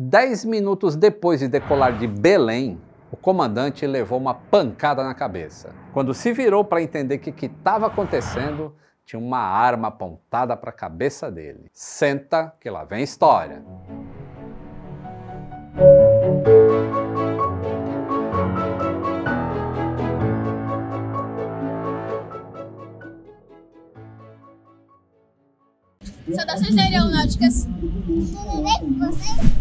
10 minutos depois de decolar de Belém, o comandante levou uma pancada na cabeça. Quando se virou para entender o que estava acontecendo, tinha uma arma apontada para a cabeça dele. Senta que lá vem história. Saudações aeronáuticas. Tudo bem com vocês?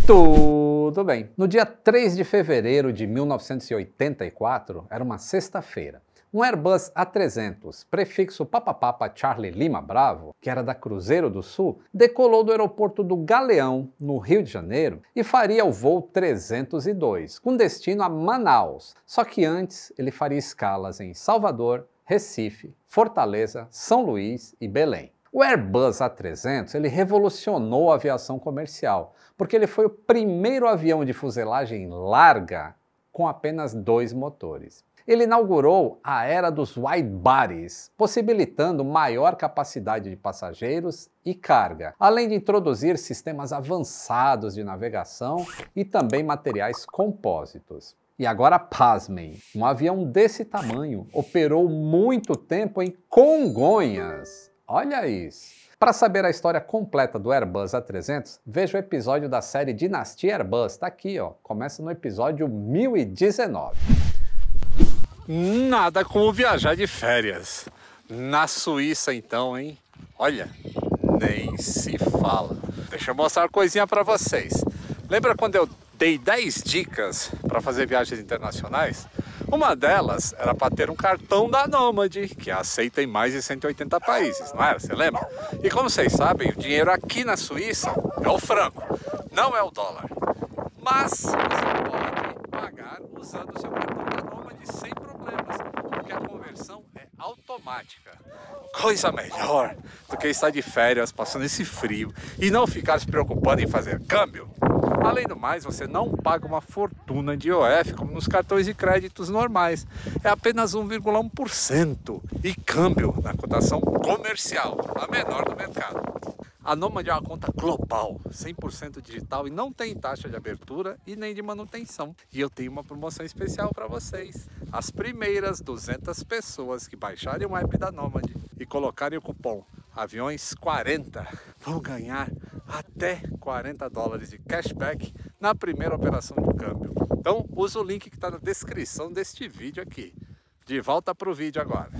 Tudo bem. No dia 3 de fevereiro de 1984, era uma sexta-feira, um Airbus A300, prefixo Papapapa Charlie Lima Bravo, que era da Cruzeiro do Sul, decolou do aeroporto do Galeão, no Rio de Janeiro, e faria o voo 302, com destino a Manaus. Só que antes ele faria escalas em Salvador, Recife, Fortaleza, São Luís e Belém. O Airbus A300 ele revolucionou a aviação comercial, porque ele foi o primeiro avião de fuselagem larga com apenas 2 motores. Ele inaugurou a era dos wide bodies, possibilitando maior capacidade de passageiros e carga, além de introduzir sistemas avançados de navegação e também materiais compósitos. E agora pasmem, um avião desse tamanho operou muito tempo em Congonhas. Olha isso! Para saber a história completa do Airbus A300, veja o episódio da série Dinastia Airbus, tá aqui, ó. Começa no episódio 1019. Nada como viajar de férias. Na Suíça então, hein? Olha, nem se fala. Deixa eu mostrar uma coisinha para vocês. Lembra quando eu dei 10 dicas para fazer viagens internacionais? Uma delas era para ter um cartão da Nômade, que aceita em mais de 180 países, não era? Você lembra? E como vocês sabem, o dinheiro aqui na Suíça é o franco, não é o dólar. Mas você pode pagar usando o seu cartão da Nômade sem problemas, porque a conversão é automática. Coisa melhor do que estar de férias passando esse frio e não ficar se preocupando em fazer câmbio. Além do mais, você não paga uma fortuna de IOF como nos cartões de créditos normais. É apenas 1,1% e câmbio na cotação comercial, a menor do mercado. A Nômade é uma conta global, 100% digital e não tem taxa de abertura e nem de manutenção. E eu tenho uma promoção especial para vocês. As primeiras 200 pessoas que baixarem o app da Nômade e colocarem o cupom AVIões40 vão ganhar até $40 de cashback na primeira operação de câmbio. Então usa o link que está na descrição deste vídeo aqui. De volta para o vídeo agora.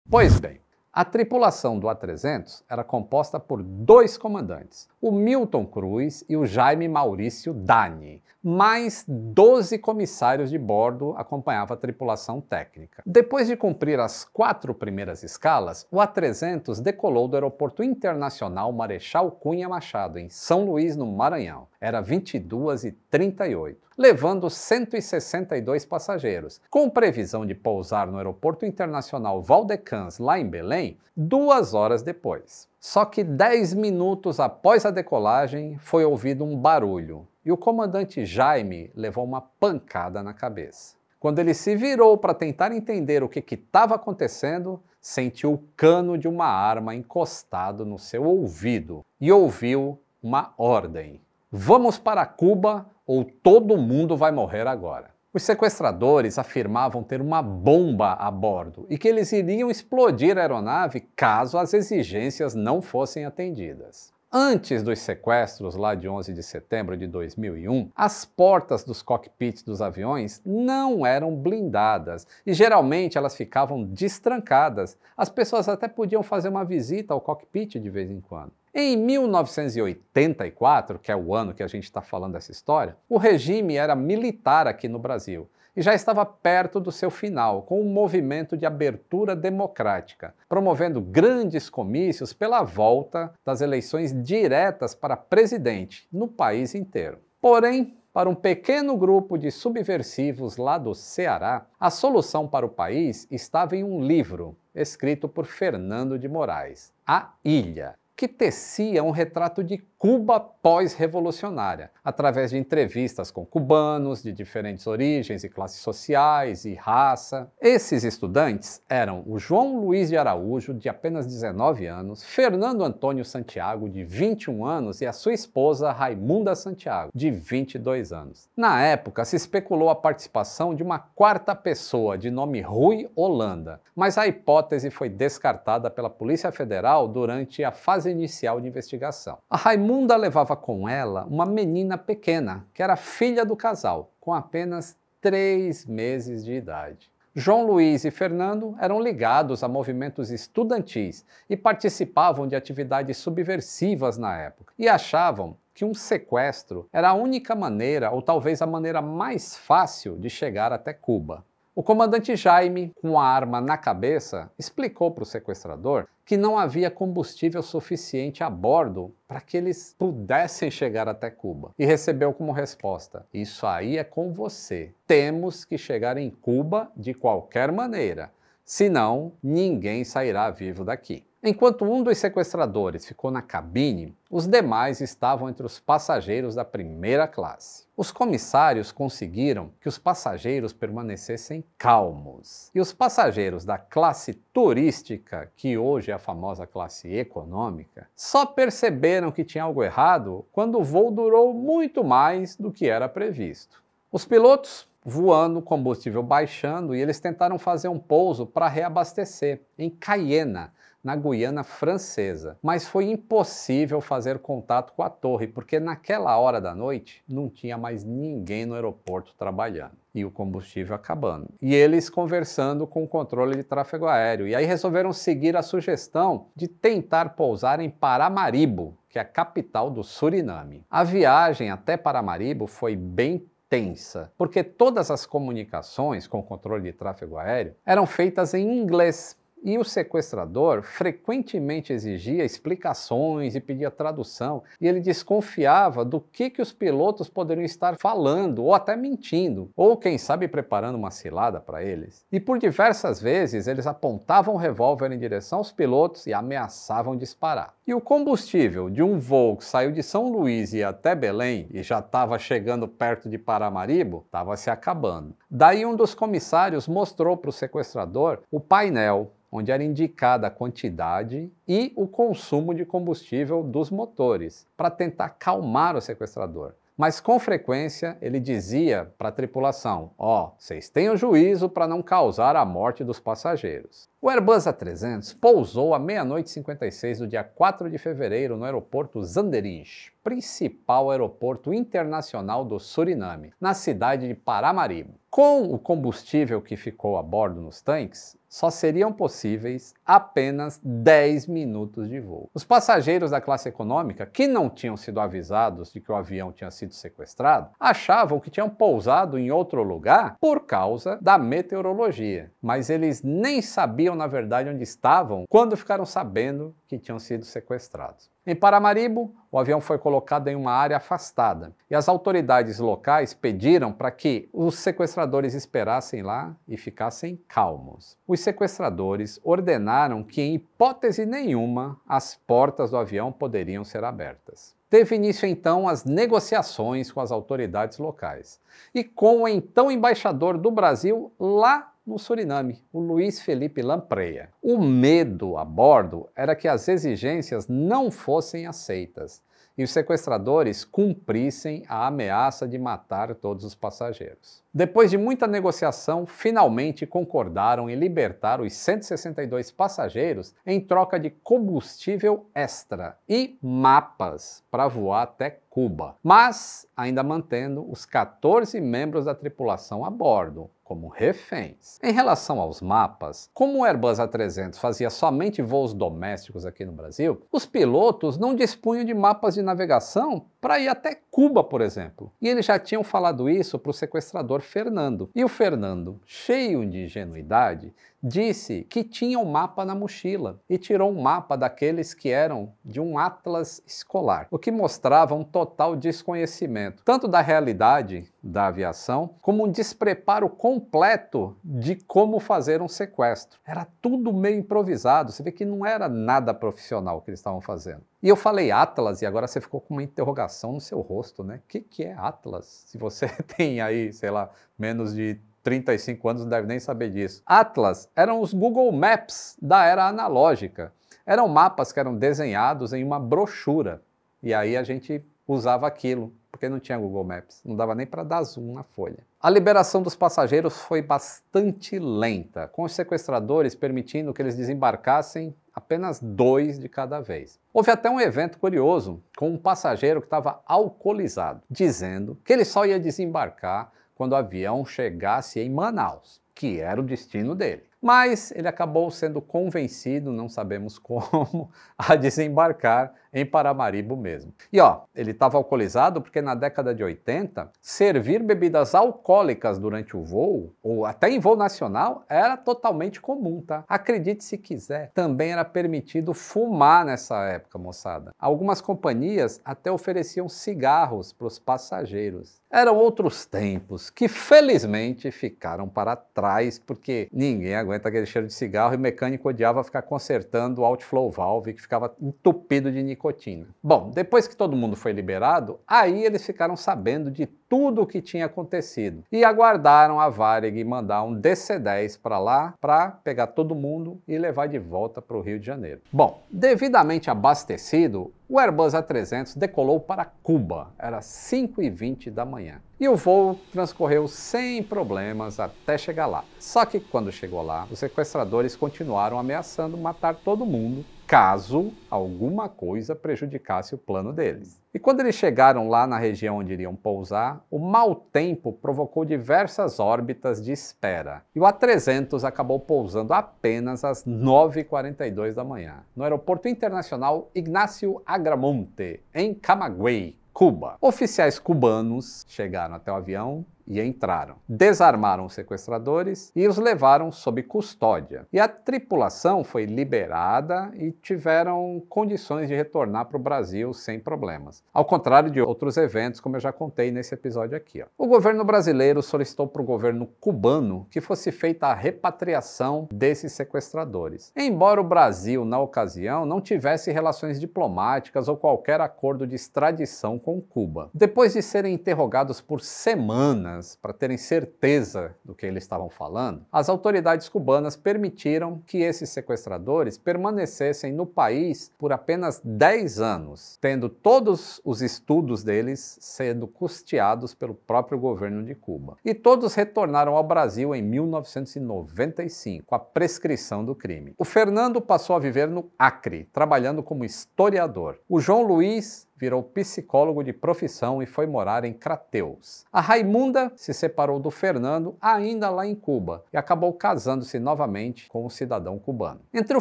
Pois bem, a tripulação do A300 era composta por 2 comandantes, o Milton Cruz e o Jaime Maurício Dani, mais 12 comissários de bordo acompanhavam a tripulação técnica. Depois de cumprir as 4 primeiras escalas, o A300 decolou do Aeroporto Internacional Marechal Cunha Machado, em São Luís, no Maranhão. Era 22h38, levando 162 passageiros, com previsão de pousar no Aeroporto Internacional Valdecans, lá em Belém, 2 horas depois. Só que 10 minutos após a decolagem, foi ouvido um barulho e o comandante Jaime levou uma pancada na cabeça. Quando ele se virou para tentar entender o que estava acontecendo, sentiu o cano de uma arma encostado no seu ouvido e ouviu uma ordem: "Vamos para Cuba ou todo mundo vai morrer agora." Os sequestradores afirmavam ter uma bomba a bordo e que eles iriam explodir a aeronave caso as exigências não fossem atendidas. Antes dos sequestros, lá de 11 de setembro de 2001, as portas dos cockpits dos aviões não eram blindadas e geralmente elas ficavam destrancadas. As pessoas até podiam fazer uma visita ao cockpit de vez em quando. Em 1984, que é o ano que a gente está falando dessa história, o regime era militar aqui no Brasil e já estava perto do seu final, com um movimento de abertura democrática, promovendo grandes comícios pela volta das eleições diretas para presidente no país inteiro. Porém, para um pequeno grupo de subversivos lá do Ceará, a solução para o país estava em um livro escrito por Fernando de Moraes, A Ilha, que tecia um retrato de Cuba pós-revolucionária, através de entrevistas com cubanos de diferentes origens e classes sociais e raça. Esses estudantes eram o João Luiz de Araújo, de apenas 19 anos, Fernando Antônio Santiago, de 21 anos, e a sua esposa Raimunda Santiago, de 22 anos. Na época, se especulou a participação de uma quarta pessoa, de nome Rui Holanda, mas a hipótese foi descartada pela Polícia Federal durante a fase inicial de investigação. A Raimunda levava com ela uma menina pequena, que era filha do casal, com apenas 3 meses de idade. João Luiz e Fernando eram ligados a movimentos estudantis e participavam de atividades subversivas na época, e achavam que um sequestro era a única maneira, ou talvez a maneira mais fácil, de chegar até Cuba. O comandante Jaime, com a arma na cabeça, explicou para o sequestrador que não havia combustível suficiente a bordo para que eles pudessem chegar até Cuba. E recebeu como resposta: "Isso aí é com você. Temos que chegar em Cuba de qualquer maneira. Senão, ninguém sairá vivo daqui." Enquanto um dos sequestradores ficou na cabine, os demais estavam entre os passageiros da primeira classe. Os comissários conseguiram que os passageiros permanecessem calmos. E os passageiros da classe turística, que hoje é a famosa classe econômica, só perceberam que tinha algo errado quando o voo durou muito mais do que era previsto. Os pilotos voando, combustível baixando, e eles tentaram fazer um pouso para reabastecer em Cayena, na Guiana Francesa. Mas foi impossível fazer contato com a torre, porque naquela hora da noite não tinha mais ninguém no aeroporto trabalhando. E o combustível acabando. E eles conversando com o controle de tráfego aéreo. E aí resolveram seguir a sugestão de tentar pousar em Paramaribo, que é a capital do Suriname. A viagem até Paramaribo foi bem tensa, porque todas as comunicações com o controle de tráfego aéreo eram feitas em inglês. E o sequestrador frequentemente exigia explicações e pedia tradução, e ele desconfiava do que os pilotos poderiam estar falando, ou até mentindo, ou quem sabe preparando uma cilada para eles. E por diversas vezes eles apontavam o revólver em direção aos pilotos e ameaçavam disparar. E o combustível de um voo que saiu de São Luís e ia até Belém e já estava chegando perto de Paramaribo, estava se acabando. Daí um dos comissários mostrou para o sequestrador o painel onde era indicada a quantidade e o consumo de combustível dos motores, para tentar acalmar o sequestrador. Mas com frequência ele dizia para a tripulação: vocês tenham juízo para não causar a morte dos passageiros. O Airbus A300 pousou à 00h56 do dia 4 de fevereiro no aeroporto Zanderij, principal aeroporto internacional do Suriname, na cidade de Paramaribo. Com o combustível que ficou a bordo nos tanques, só seriam possíveis apenas 10 minutos de voo. Os passageiros da classe econômica, que não tinham sido avisados de que o avião tinha sido sequestrado, achavam que tinham pousado em outro lugar por causa da meteorologia. Mas eles nem sabiam, na verdade, onde estavam quando ficaram sabendo que tinham sido sequestrados. Em Paramaribo, o avião foi colocado em uma área afastada e as autoridades locais pediram para que os sequestradores esperassem lá e ficassem calmos. Os sequestradores ordenaram que, em hipótese nenhuma, as portas do avião poderiam ser abertas. Teve início então as negociações com as autoridades locais e com o então embaixador do Brasil lá no Suriname, o Luiz Felipe Lampreia. O medo a bordo era que as exigências não fossem aceitas e os sequestradores cumprissem a ameaça de matar todos os passageiros. Depois de muita negociação, finalmente concordaram em libertar os 162 passageiros em troca de combustível extra e mapas para voar até Cuba, mas ainda mantendo os 14 membros da tripulação a bordo como reféns. Em relação aos mapas, como o Airbus A300 fazia somente voos domésticos aqui no Brasil, os pilotos não dispunham de mapas de navegação para ir até Cuba, por exemplo. E eles já tinham falado isso para o sequestrador Fernando. E o Fernando, cheio de ingenuidade, disse que tinha um mapa na mochila e tirou um mapa daqueles que eram de um atlas escolar, o que mostrava um total desconhecimento, tanto da realidade da aviação, como um despreparo completo de como fazer um sequestro. Era tudo meio improvisado, você vê que não era nada profissional o que eles estavam fazendo. E eu falei Atlas e agora você ficou com uma interrogação no seu rosto, né? O que é Atlas? Se você tem aí, sei lá, menos de 35 anos, não deve nem saber disso. Atlas eram os Google Maps da era analógica. Eram mapas que eram desenhados em uma brochura. E aí a gente usava aquilo, porque não tinha Google Maps. Não dava nem para dar zoom na folha. A liberação dos passageiros foi bastante lenta, com os sequestradores permitindo que eles desembarcassem apenas 2 de cada vez. Houve até um evento curioso com um passageiro que estava alcoolizado, dizendo que ele só ia desembarcar quando o avião chegasse em Manaus, que era o destino dele. Mas ele acabou sendo convencido, não sabemos como, a desembarcar em Paramaribo mesmo. E ó, ele estava alcoolizado porque na década de 80, servir bebidas alcoólicas durante o voo, ou até em voo nacional, era totalmente comum, tá? Acredite se quiser, também era permitido fumar nessa época, moçada. Algumas companhias até ofereciam cigarros para os passageiros. Eram outros tempos que felizmente ficaram para trás, porque ninguém aguenta aquele cheiro de cigarro e o mecânico odiava ficar consertando o outflow valve que ficava entupido de nicotina. Bom, depois que todo mundo foi liberado, aí eles ficaram sabendo de tudo o que tinha acontecido e aguardaram a Varig mandar um DC-10 para lá para pegar todo mundo e levar de volta para o Rio de Janeiro. Bom, devidamente abastecido, o Airbus A300 decolou para Cuba, era 5h20 da manhã. E o voo transcorreu sem problemas até chegar lá. Só que quando chegou lá, os sequestradores continuaram ameaçando matar todo mundo, caso alguma coisa prejudicasse o plano deles. E quando eles chegaram lá na região onde iriam pousar, o mau tempo provocou diversas órbitas de espera. E o A300 acabou pousando apenas às 9h42 da manhã, no Aeroporto Internacional Ignacio Agramonte, em Camagüey, Cuba. Oficiais cubanos chegaram até o avião e entraram. Desarmaram os sequestradores e os levaram sob custódia. E a tripulação foi liberada e tiveram condições de retornar para o Brasil sem problemas. Ao contrário de outros eventos, como eu já contei nesse episódio aqui. O governo brasileiro solicitou para o governo cubano que fosse feita a repatriação desses sequestradores. Embora o Brasil, na ocasião, não tivesse relações diplomáticas ou qualquer acordo de extradição com Cuba. Depois de serem interrogados por semanas, para terem certeza do que eles estavam falando, as autoridades cubanas permitiram que esses sequestradores permanecessem no país por apenas 10 anos, tendo todos os estudos deles sendo custeados pelo próprio governo de Cuba. E todos retornaram ao Brasil em 1995, com a prescrição do crime. O Fernando passou a viver no Acre, trabalhando como historiador. O João Luiz virou psicólogo de profissão e foi morar em Crateús. A Raimunda se separou do Fernando ainda lá em Cuba e acabou casando-se novamente com um cidadão cubano. Entre o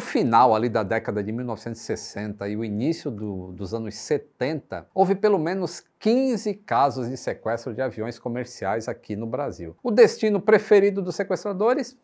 final ali da década de 1960 e o início dos anos 70, houve pelo menos 15 casos de sequestro de aviões comerciais aqui no Brasil. O destino preferido dos sequestradores?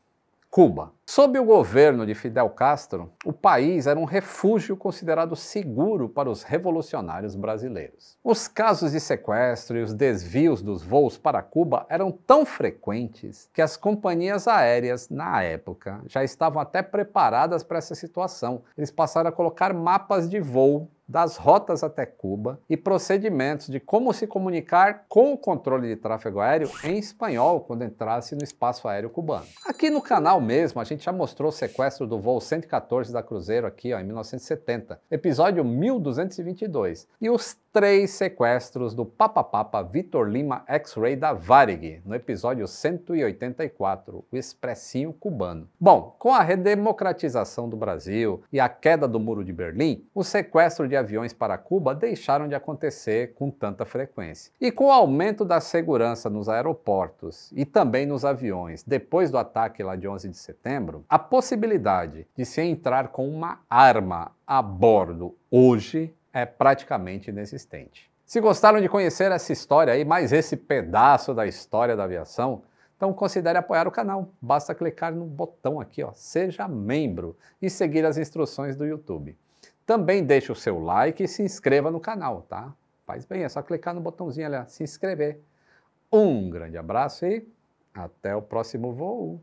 Cuba. Sob o governo de Fidel Castro, o país era um refúgio considerado seguro para os revolucionários brasileiros. Os casos de sequestro e os desvios dos voos para Cuba eram tão frequentes que as companhias aéreas, na época, já estavam até preparadas para essa situação. Eles passaram a colocar mapas de voo das rotas até Cuba e procedimentos de como se comunicar com o controle de tráfego aéreo em espanhol quando entrasse no espaço aéreo cubano. Aqui no canal mesmo, a gente já mostrou o sequestro do voo 114 da Cruzeiro aqui, ó, em 1970, episódio 1222, e os 3 sequestros do Papa Vitor Lima X-Ray da Varig, no episódio 184, o Expressinho Cubano. Bom, com a redemocratização do Brasil e a queda do Muro de Berlim, o sequestro de aviões para Cuba deixaram de acontecer com tanta frequência. E com o aumento da segurança nos aeroportos e também nos aviões, depois do ataque lá de 11 de setembro, a possibilidade de se entrar com uma arma a bordo hoje é praticamente inexistente. Se gostaram de conhecer essa história aí, mais esse pedaço da história da aviação, Então considere apoiar o canal. Basta clicar no botão aqui, ó, seja membro, e seguir as instruções do YouTube. Também deixe o seu like e se inscreva no canal, tá? Faz bem, é só clicar no botãozinho ali, ó, se inscrever. Um grande abraço e até o próximo voo.